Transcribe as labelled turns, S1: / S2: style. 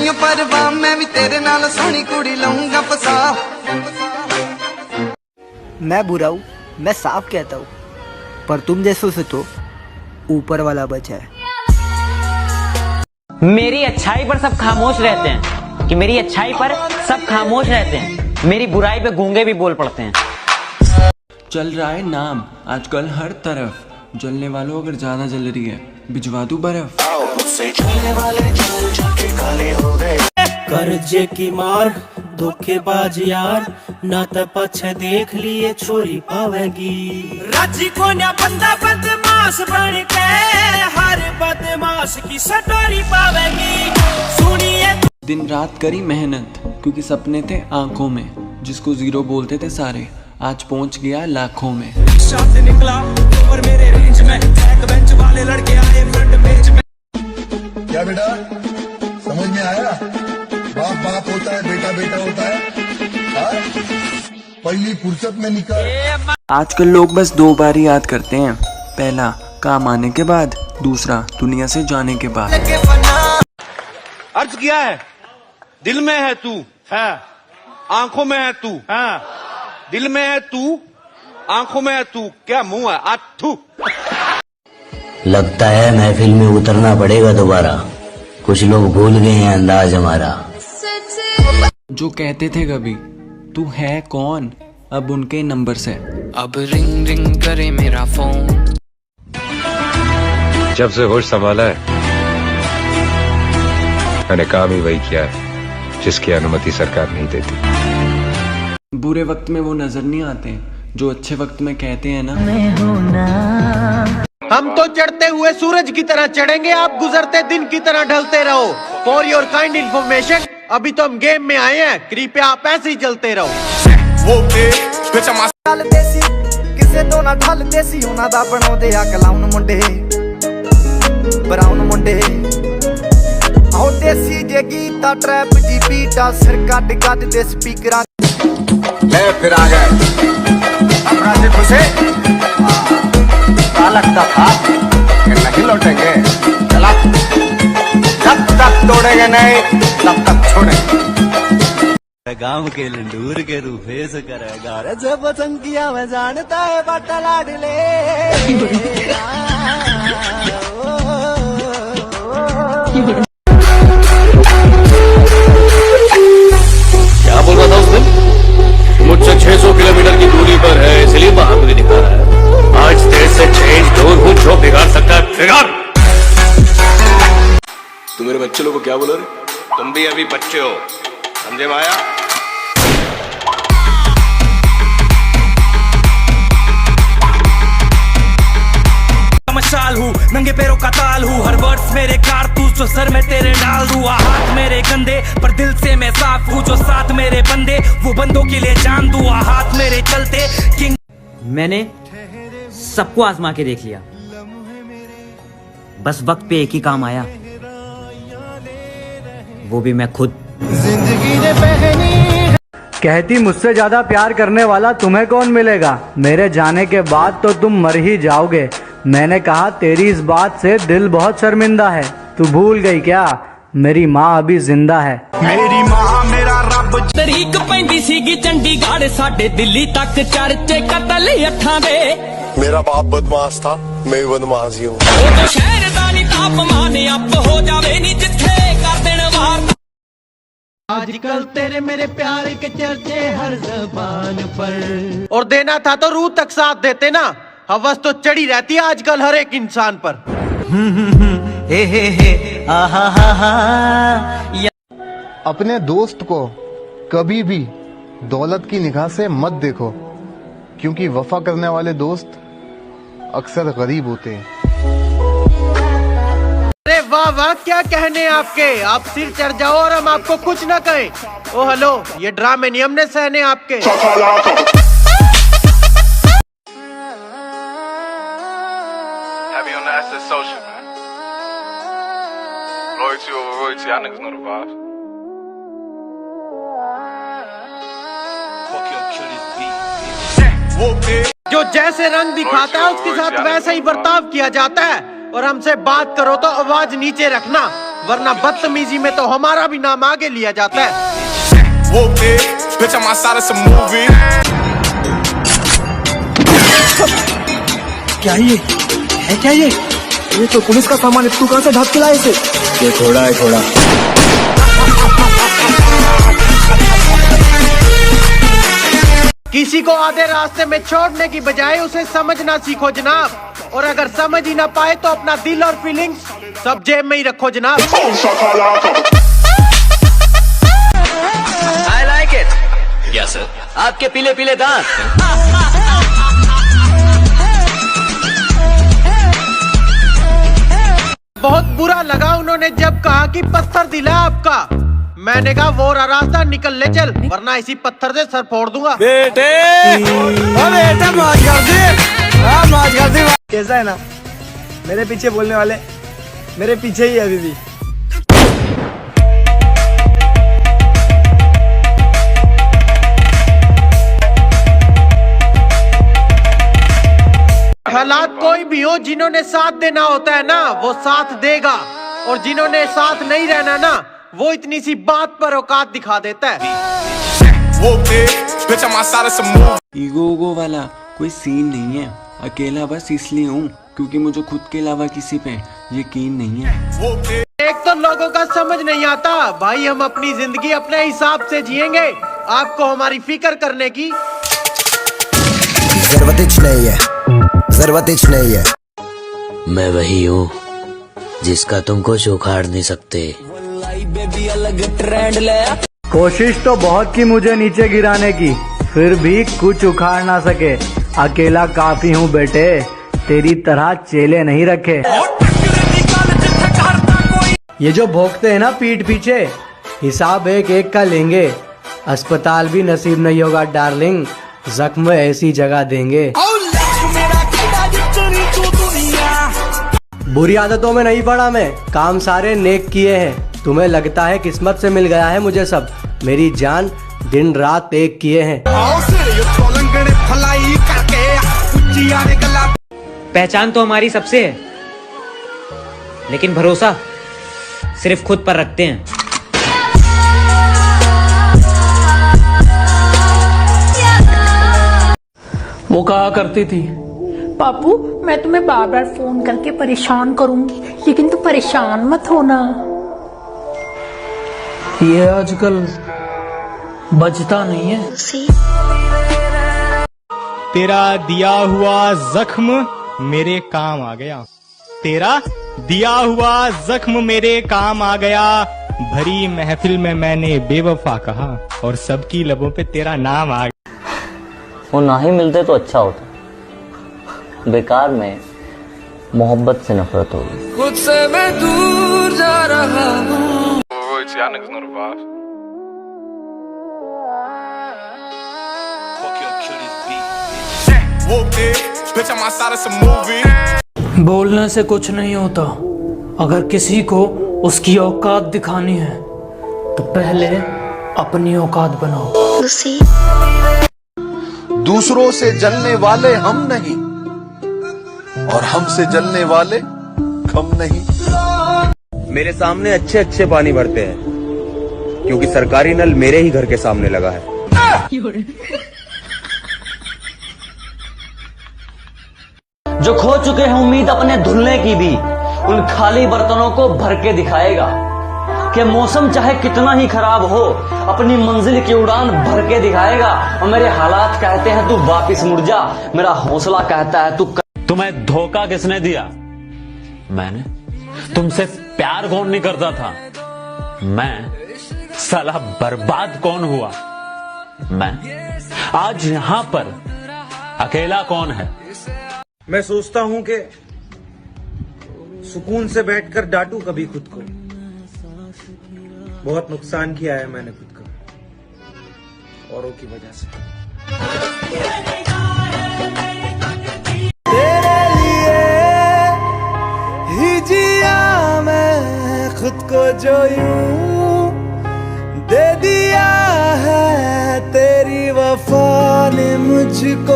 S1: नहीं परवाह, मैं भी तेरे नाल सोहनी कुड़ी लूंगा फसा।
S2: मैं बुरा हूँ, मैं साफ कहता हूँ, पर तुम जैसों से तो ऊपर वाला बचा है।
S3: मेरी अच्छाई पर सब खामोश रहते हैं, कि मेरी अच्छाई पर सब खामोश रहते हैं, मेरी बुराई पे गूंगे भी बोल पड़ते हैं।
S4: चल रहा है नाम आजकल हर तरफ, जलने वालों अगर ज्यादा जल रही है भिजवा दूं बर्फ।
S5: कर्जे की मार धोखेबाज यार, ना तो पछे देख लिए छोरी पावेगी। राजी को ना बंदा बदमाश बन के, हर बदमाश की सटोरी पावेगी। सुनिए
S4: दिन रात करी मेहनत, क्योंकि सपने थे आंखों में, जिसको जीरो बोलते थे सारे आज पहुंच गया लाखों में।
S5: से निकला और मेरे रेंज में, बैक बेंच वाले लड़के आए फ्रंट बेंच में।
S6: क्या बेटा समझ में आया? बाप बाप होता है, बेटा बेटा होता है। पहली फुर्सत में निकल।
S4: आजकल लोग बस दो बार ही याद करते हैं, पहला काम आने के बाद, दूसरा दुनिया से जाने के बाद।
S7: अर्ज किया है, दिल में है तू है, आंखों में है तू है, दिल में है तू, आंखों में है तू, क्या मुंह है आथू।
S8: लगता है महफिल में उतरना पड़ेगा दोबारा, कुछ लोग भूल गए हैं अंदाज हमारा।
S4: जो कहते थे कभी तू है कौन, अब उनके नंबर से
S9: अब रिंग रिंग करे मेरा फोन।
S10: जब से होश संभाला है मैंने काम ही वही किया है जिसकी अनुमति सरकार नहीं देती।
S4: बुरे वक्त में वो नजर नहीं आते जो अच्छे वक्त में कहते हैं ना।
S7: हम तो चढ़ते हुए सूरज की तरह चढ़ेंगे, आप गुजरते दिन की तरह ढलते रहो। फॉर योर काइंड इन्फॉर्मेशन, अभी तो हम गेम में आए हैं, कृपया आप ऐसे ही चलते रहो।
S1: देसी किसे तो ना ढल देसी, उन्हां दा बनाउंदे आ क्लाउन मुंडे, ब्राउन मुंडे। आओ देसी जे गीता ट्रैप जी बीटा, सिर कट कट दे स्पीकरां।
S6: ले फिर आ गए अपराधी खुशे। लगता था कि नहीं लौटेंगे, चला जब तक तोड़ेंगे नहीं तब तक छोड़ेंगे।
S5: गांव के लंडूर के रूफे से करेगा रे, जब पसंद किया मैं जानता है बट्टा लाडले।
S7: क्या बोल रहा था उस दिन? मुझसे 600 किलोमीटर की दूरी पर है इसलिए बहादुरी दिखा रहा है। आज देश से चेंज दूर हूँ, जो बिगाड़ सकता है बिगाड़। तू मेरे बच्चे लोगों को क्या बोला रे? तुम भी अभी बच्चे हो, समझे माया?
S5: मशाल हूँ, नंगे पैरों का ताल हूँ, हर वर्ड्स मेरे कारतूस जो सर में तेरे डाल दूँ। हाथ मेरे गंदे पर दिल से मैं साफ हूँ, जो साथ मेरे बंदे वो बंदों के लिए जान दूँ। हाथ मेरे चलते किंग।
S3: मैंने सबको आजमा के देख लिया, बस वक्त पे एक ही काम आया, वो भी मैं खुद।
S2: कहती मुझसे ज्यादा प्यार करने वाला तुम्हें कौन मिलेगा, मेरे जाने के बाद तो तुम मर ही जाओगे। मैंने कहा तेरी इस बात से दिल बहुत शर्मिंदा है, तू भूल गई क्या मेरी माँ अभी जिंदा है।
S5: मेरी माँ मेरा रब। तरीक पैंदी सीगी चंडीगढ़ साडे दिल्ली तक चर्चे कतल अठां दे।
S6: मेरा बाप बदमाश था, मैं भी बदमाश ही हूँ।
S5: तो शहर दा नी तापमान अप हो जावे नी जिथे कर देण वार। आजकल तेरे मेरे प्यार के चर्चे हर जबान पर।
S7: और देना था तो रूह तक साथ देते ना, हवस तो चढ़ी रहती है आजकल हर एक इंसान पर।
S6: अपने दोस्त को कभी भी दौलत की निगाह से मत देखो, क्योंकि वफा करने वाले दोस्त अक्सर गरीब होते हैं।
S7: अरे वाह वाह, क्या कहने आपके, आप सिर चढ़ जाओ और हम आपको कुछ न कहें। ओ हेलो, ये ड्रामे नहीं हमने सहने आपके।
S10: Social, man. Loyalty over royalty, y'all niggas know the vibes.
S7: जो जैसे रंग दिखाता है उसके साथ वैसा ही बर्ताव किया जाता है। और हमसे बात करो तो आवाज नीचे रखना,
S1: वरना बदतमीजी में तो हमारा भी नाम आगे लिया जाता है।
S2: क्या ये है? क्या ये तो पुलिस का सामान है। तू कहां से ढक के लाया इसे?
S8: ये थोड़ा है थोड़ा।
S1: किसी को आधे रास्ते में छोड़ने की बजाय उसे समझना सीखो जनाब, और अगर समझ ही ना पाए तो अपना दिल और फीलिंग्स सब जेब में ही रखो जनाब।
S3: I like it. Yes sir. आपके पीले पीले दांत।
S1: बहुत बुरा लगा उन्होंने जब कहा कि पत्थर दिला आपका। मैंने कहा वो रास्ता निकल ले चल, वरना इसी पत्थर से सर फोड़ दूंगा।
S2: बेटे मार कर दे, मार कर दे। कैसा है ना, मेरे पीछे बोलने वाले मेरे पीछे ही है अभी भी।
S1: हालात कोई भी हो, जिन्होंने साथ देना होता है ना वो साथ देगा, और जिन्होंने साथ नहीं रहना ना वो इतनी सी बात पर औकात दिखा देता है।
S4: ईगो उगो वाला कोई सीन नहीं है। अकेला बस इसलिए हूँ क्योंकि मुझे खुद के अलावा किसी पे यकीन नहीं है।
S1: एक तो लोगों का समझ नहीं आता भाई, हम अपनी जिंदगी अपने हिसाब से जिएंगे, आपको हमारी फिक्र करने की
S8: जरूरत नहीं है। मैं वही हूँ जिसका तुम कुछ उखाड़ नहीं सकते।
S2: कोशिश तो बहुत की मुझे नीचे गिराने की, फिर भी कुछ उखाड़ ना सके। अकेला काफी हूँ बेटे, तेरी तरह चेले नहीं रखे। ये जो भोंकते हैं ना पीठ पीछे, हिसाब एक एक का लेंगे। अस्पताल भी नसीब नहीं होगा डार्लिंग, जख्म ऐसी जगह देंगे। बुरी आदतों में नहीं पड़ा मैं, काम सारे नेक किए हैं। तुम्हें लगता है किस्मत से मिल गया है मुझे सब, मेरी जान दिन रात एक किए हैं।
S3: पहचान तो हमारी सबसे है, लेकिन भरोसा सिर्फ खुद पर रखते हैं।
S5: वो कहा करती थी,
S11: पापू मैं तुम्हें बार बार फोन करके परेशान करूंगी, लेकिन तू परेशान मत होना।
S5: ये आजकल बचता नहीं है।
S12: तेरा दिया हुआ जख्म मेरे काम आ गया, तेरा दिया हुआ जख्म मेरे काम आ गया। भरी महफिल में मैंने बेवफा कहा और सबकी लबों पे तेरा नाम आ गया।
S8: वो ना ही मिलते तो अच्छा होता, बेकार में मोहब्बत से नफरत होगी।
S9: खुद से मैं दूर जा रहा हूँ।
S5: बोलने से कुछ नहीं होता, अगर किसी को उसकी औकात दिखानी है तो पहले अपनी औकात बनाओ।
S13: दूसरों से जलने वाले हम नहीं और हमसे जलने वाले कम नहीं।
S14: मेरे सामने अच्छे अच्छे पानी भरते हैं क्योंकि सरकारी नल मेरे ही घर के सामने लगा है।
S3: जो खो चुके हैं उम्मीद अपने धुलने की भी, उन खाली बर्तनों को भर के दिखाएगा कि मौसम चाहे कितना ही खराब हो, अपनी मंजिल की उड़ान भर के दिखाएगा। और मेरे हालात कहते हैं तू वापिस मुड़ जा, मेरा हौसला कहता है तू।
S15: तुम्हें धोखा किसने दिया? मैंने। तुमसे प्यार कौन नहीं करता था? मैं। साला बर्बाद कौन हुआ? मैं। आज यहां पर अकेला कौन है?
S16: मैं सोचता हूं कि सुकून से बैठकर डांटूं कभी खुद को। बहुत नुकसान किया है मैंने खुद का औरों की वजह से।
S1: तेरे लिए ही जिया मैं खुद को जो यूं दे दिया है, तेरी वफा ने मुझको